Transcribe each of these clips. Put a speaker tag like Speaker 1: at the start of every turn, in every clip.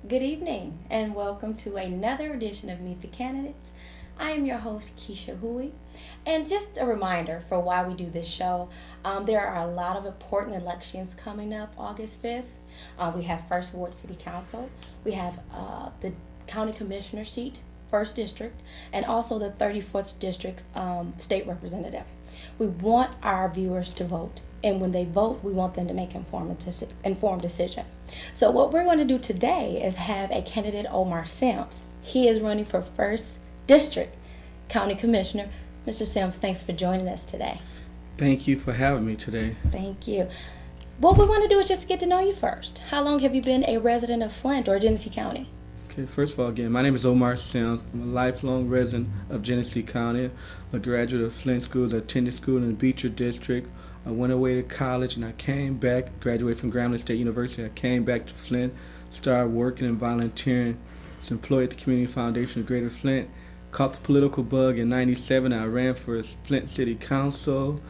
Speaker 1: Good evening, and welcome to another edition of Meet the Candidates. I am your host, Kesha Hoey. And just a reminder for why we do this show, there are a lot of important elections coming up August 5th. We have First Ward City Council, we have the County Commissioner seat, First District, and also the 34th District's state representative. We want our viewers to vote, and when they vote, we want them to make informed decision. So what we're going to do today is have a candidate, Omar Sims. He is running for First District County Commissioner. Mr. Sims, thanks for joining us today.
Speaker 2: Thank you for having me today.
Speaker 1: Thank you. What we want to do is just get to know you first. How long have you been a resident of Flint or Genesee County?
Speaker 2: Okay, first of all, again, my name is Omar Sims. I'm a lifelong resident of Genesee County, a graduate of Flint schools. I attended school in the Beecher District. I went away to college and I came back, graduated from Grambling State University. I came back to Flint, started working and volunteering. Was employed at the Community Foundation of Greater Flint. Caught the political bug in '97. I ran for Flint City Council.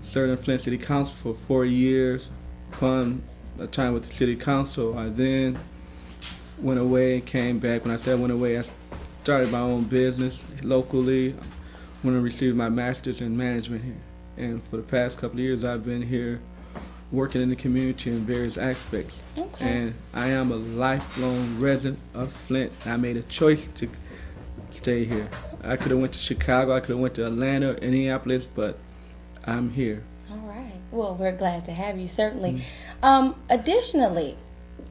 Speaker 2: Served in Flint City Council for 4 years. Upon a time with the City Council, I then went away and came back. When I said I went away, I started my own business locally. Went and received my master's in management here. And for the past couple of years, I've been here working in the community in various aspects.
Speaker 1: Okay.
Speaker 2: And I am a lifelong resident of Flint. I made a choice to stay here. I could have went to Chicago, I could have went to Atlanta or Indianapolis, but I'm here.
Speaker 1: All right. Well, we're glad to have you, certainly. Additionally,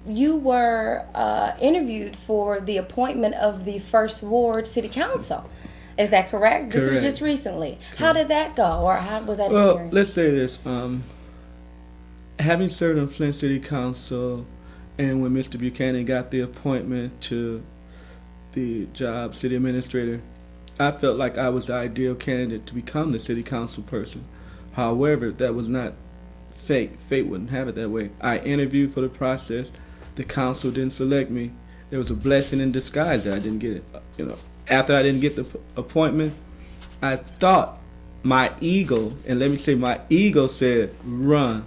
Speaker 1: you were interviewed for the appointment of the First Ward City Council. Is that correct? This was
Speaker 2: Correct.
Speaker 1: just recently.
Speaker 2: Correct.
Speaker 1: How did that go, or how was that
Speaker 2: Well,
Speaker 1: experience?
Speaker 2: let's say this. Having served in Flint City Council, and when Mr. Buchanan got the appointment to the job, city administrator, I felt like I was the ideal candidate to become the city council person. However, that was not fate. Fate wouldn't have it that way. I interviewed for the process. The council didn't select me. It was a blessing in disguise that I didn't get it. After I didn't get the appointment, I thought my ego, and let me say my ego said run,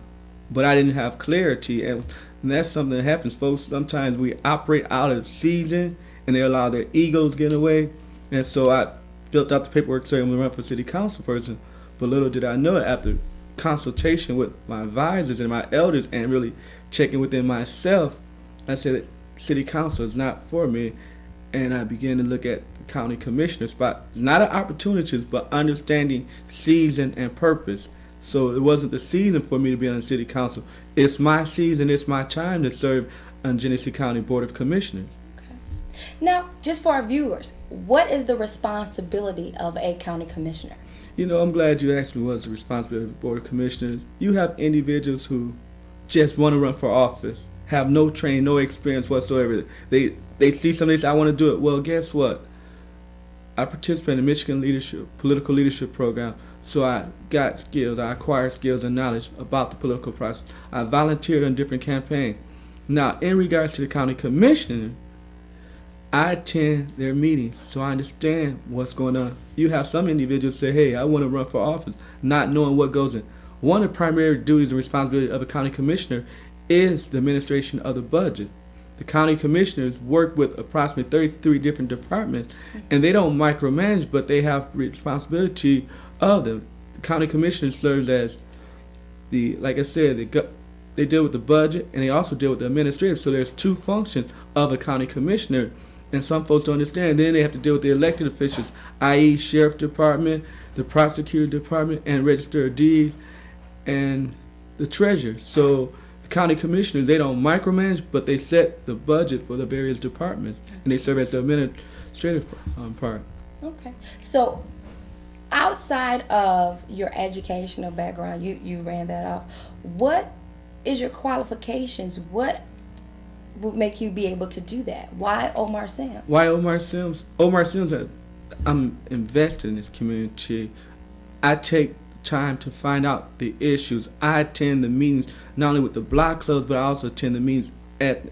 Speaker 2: but I didn't have clarity, and that's something that happens, folks. Sometimes we operate out of season, and they allow their egos get away, and so I filled out the paperwork saying I'm going to run for city council person, but little did I know, after consultation with my advisors and my elders and really checking within myself, I said that city council is not for me, and I began to look at the county commissioner spot, not at opportunities, but understanding season and purpose. So it wasn't the season for me to be on the city council. It's my season, it's my time to serve on Genesee County Board of Commissioners.
Speaker 1: Okay. Now, just for our viewers, what is the responsibility of a county commissioner?
Speaker 2: I'm glad you asked me what's the responsibility of the Board of Commissioners. You have individuals who just want to run for office, have no training, no experience whatsoever. They see something, they say, I want to do it. Well, guess what? I participated in the Michigan political leadership program, so I got skills. I acquired skills and knowledge about the political process. I volunteered on different campaigns. Now, in regards to the county commissioner, I attend their meetings, so I understand what's going on. You have some individuals say, hey, I want to run for office, not knowing what goes in. One of the primary duties and responsibilities of a county commissioner is the administration of the budget. The county commissioners work with approximately 33 different departments, and they don't micromanage, but they have responsibility of them. The county commissioner serves as like I said, they deal with the budget, and they also deal with the administrative. So there's two functions of a county commissioner, and some folks don't understand. Then they have to deal with the elected officials, i.e. sheriff department, the prosecutor department, and register of deeds, and the treasurer. So the county commissioners, they don't micromanage, but they set the budget for the various departments, and they serve as the administrative part.
Speaker 1: Okay. So outside of your educational background, you ran that off. What is your qualifications? What would make you be able to do that? Why Omar Sims?
Speaker 2: Why Omar Sims? Omar Sims, I'm invested in this community. I take time to find out the issues. I attend the meetings not only with the block clubs, but I also attend the meetings at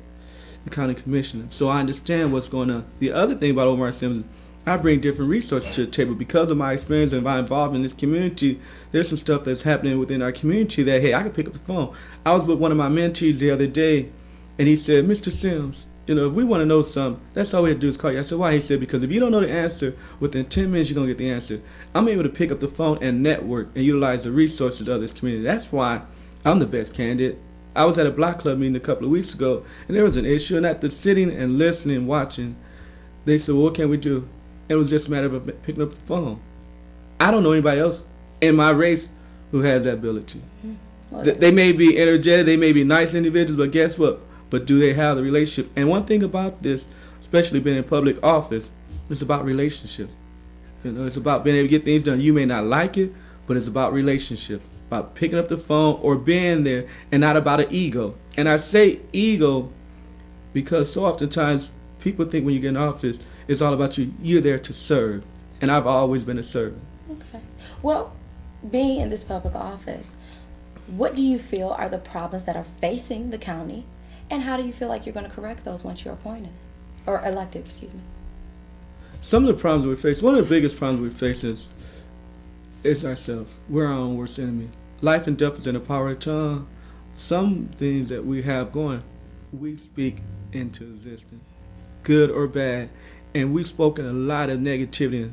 Speaker 2: the county commissioner. So I understand what's going on. The other thing about Omar Sims is I bring different resources to the table. Because of my experience and my involvement in this community, there's some stuff that's happening within our community that, hey, I can pick up the phone. I was with one of my mentees the other day, and he said, Mr. Sims, You know, if we want to know something, that's all we have to do is call you. I said, why? He said, because if you don't know the answer, within 10 minutes you're going to get the answer. I'm able to pick up the phone and network and utilize the resources of this community. That's why I'm the best candidate. I was at a block club meeting a couple of weeks ago, and there was an issue, and after sitting and listening and watching, they said, well, what can we do? It was just a matter of picking up the phone. I don't know anybody else in my race who has that ability. Well, they may be energetic, they may be nice individuals, but guess what? But do they have the relationship? And one thing about this, especially being in public office, it's about relationships. You know, it's about being able to get things done. You may not like it, but it's about relationships, about picking up the phone or being there, and not about an ego. And I say ego because so oftentimes people think when you get in office, it's all about you. You're there to serve. And I've always been a servant.
Speaker 1: Okay. Well, being in this public office, what do you feel are the problems that are facing the county, and how do you feel like you're going to correct those once you're appointed or elected, excuse me?
Speaker 2: Some of the problems we face, one of the biggest problems we face is ourselves. We're our own worst enemy. Life and death is in the power of the tongue. Some things that we have going, we speak into existence, good or bad, and we've spoken a lot of negativity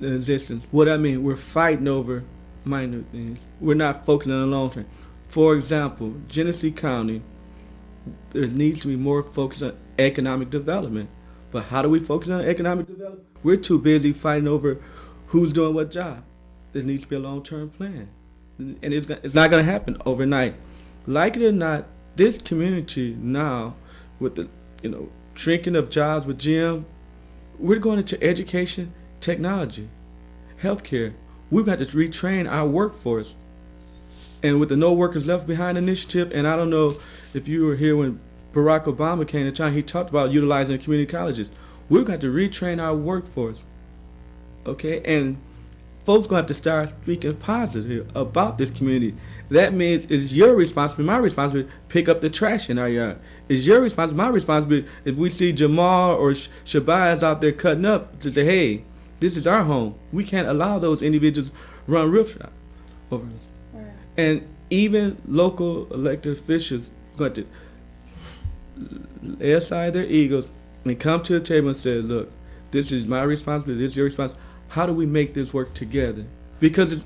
Speaker 2: in existence. What I mean, we're fighting over minute things. We're not focusing on the long term. For example, Genesee County, there needs to be more focus on economic development. But how do we focus on economic development? We're too busy fighting over who's doing what job. There needs to be a long-term plan. And it's not going to happen overnight. Like it or not, this community now, with the shrinking of jobs with GM, we're going into education, technology, healthcare. We've got to retrain our workforce. And with the No Workers Left Behind initiative, and I don't know if you were here when Barack Obama came to China, he talked about utilizing community colleges. We've got to retrain our workforce. Okay? And folks going to have to start speaking positive about this community. That means it's your responsibility, my responsibility, to pick up the trash in our yard. It's your responsibility, my responsibility, if we see Jamal or Shabazz out there cutting up, to say, hey, this is our home. We can't allow those individuals run roughshod over us. Right. And even local elected officials got to lay aside their egos and come to the table and say, look, this is my responsibility, this is your responsibility. How do we make this work together? Because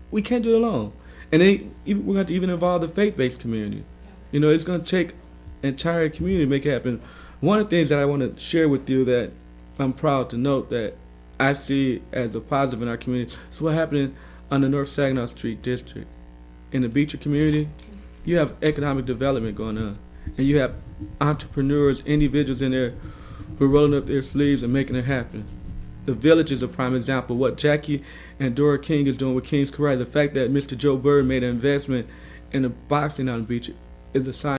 Speaker 2: we can't do it alone. And then we're going to even involve the faith-based community. You know, it's going to take an entire community to make it happen. One of the things that I want to share with you that I'm proud to note that I see as a positive in our community is what happened on the North Saginaw Street District. In the Beecher community, you have economic development going on. And you have entrepreneurs, individuals in there who are rolling up their sleeves and making it happen. The Village is a prime example of what Jackie and Dora King is doing with King's Karate. The fact that Mr. Joe Bird made an investment in the boxing on the beach is a sign.